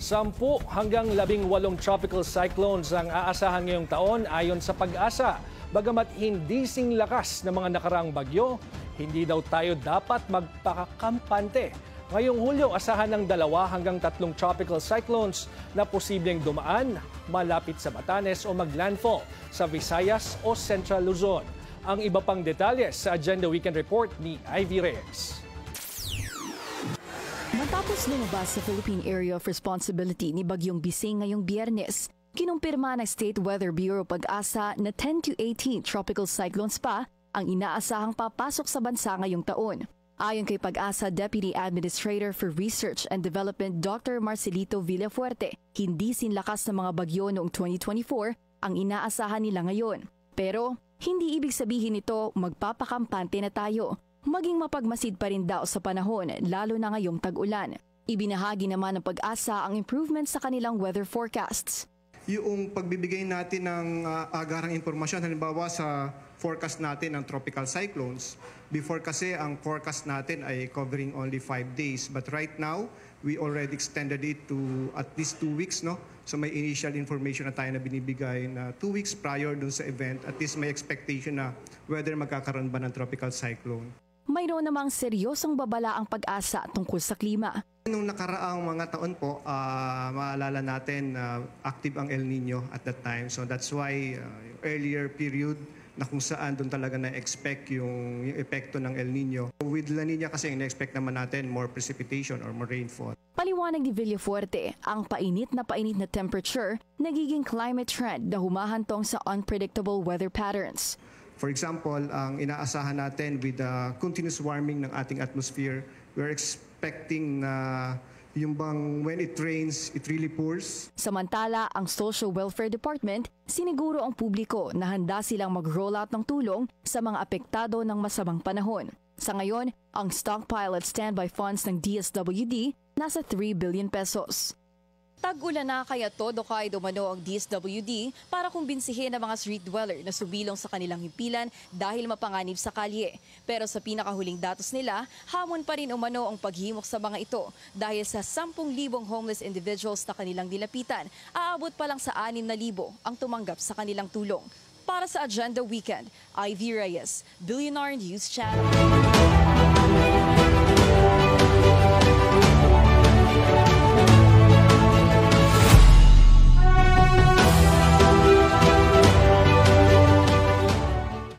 10 hanggang 18 tropical cyclones ang aasahan ngayong taon ayon sa Pag-asa. Bagamat hindi sing lakas ng mga nakaraang bagyo, hindi daw tayo dapat magpakakampante. Ngayong Hulyo, asahan ng 2 hanggang 3 tropical cyclones na posibleng dumaan malapit sa Batanes o maglandfall sa Visayas o Central Luzon. Ang iba pang detalye sa Agenda Weekend Report ni Ivy Reyes. Matapos lumabas sa Philippine Area of Responsibility ni Bagyong Bising ngayong Biyernes, kinumpirma ng State Weather Bureau Pag-asa na 10 to 18 tropical cyclones pa ang inaasahang papasok sa bansa ngayong taon. Ayon kay Pag-asa Deputy Administrator for Research and Development Dr. Marcelito Villafuerte, hindi sinlakas ng mga bagyo noong 2024 ang inaasahan nila ngayon. Pero hindi ibig sabihin nito magpapakampante na tayo. Maging mapagmasid pa rin daw sa panahon, lalo na ngayong tag-ulan. Ibinahagi naman ng Pag-asa ang improvements sa kanilang weather forecasts. Yung pagbibigay natin ng agarang impormasyon, halimbawa sa forecast natin ng tropical cyclones, before kasi ang forecast natin ay covering only 5 days. But right now, we already extended it to at least 2 weeks, no? So may initial information na tayo na binibigay na 2 weeks prior dun sa event. At least may expectation na whether magkakaroon ba ng tropical cyclone. Mayroon namang seryosong babala ang Pag-asa tungkol sa klima. Nung nakaraang mga taon po, maalala natin active ang El Nino at that time. So that's why earlier period na kung saan doon talaga na-expect yung epekto ng El Nino. With La Nina kasi na-expect naman natin more precipitation or more rainfall. Paliwanag ni Villafuerte, ang painit na temperature nagiging climate trend na humahantong sa unpredictable weather patterns. For example, ang inaasahan natin with the continuous warming ng ating atmosphere, we're expecting na yung bang when it rains, it really pours. Samantala, ang Social Welfare Department, siniguro ang publiko na handa silang mag-roll out ng tulong sa mga apektado ng masamang panahon. Sa ngayon, ang stockpile at standby funds ng DSWD nasa 3 billion pesos. Tag-ulan na kaya todo kay dumano ang DSWD para kumbinsihin ang mga street dweller na subilong sa kanilang himpilan dahil mapanganib sa kalye. Pero sa pinakahuling datos nila, hamon pa rin umano ang paghimok sa mga ito dahil sa 10,000 homeless individuals na kanilang nilapitan, aabot pa lang sa 6,000 ang tumanggap sa kanilang tulong. Para sa Agenda Weekend, Ivy Reyes, Billionaire News Channel.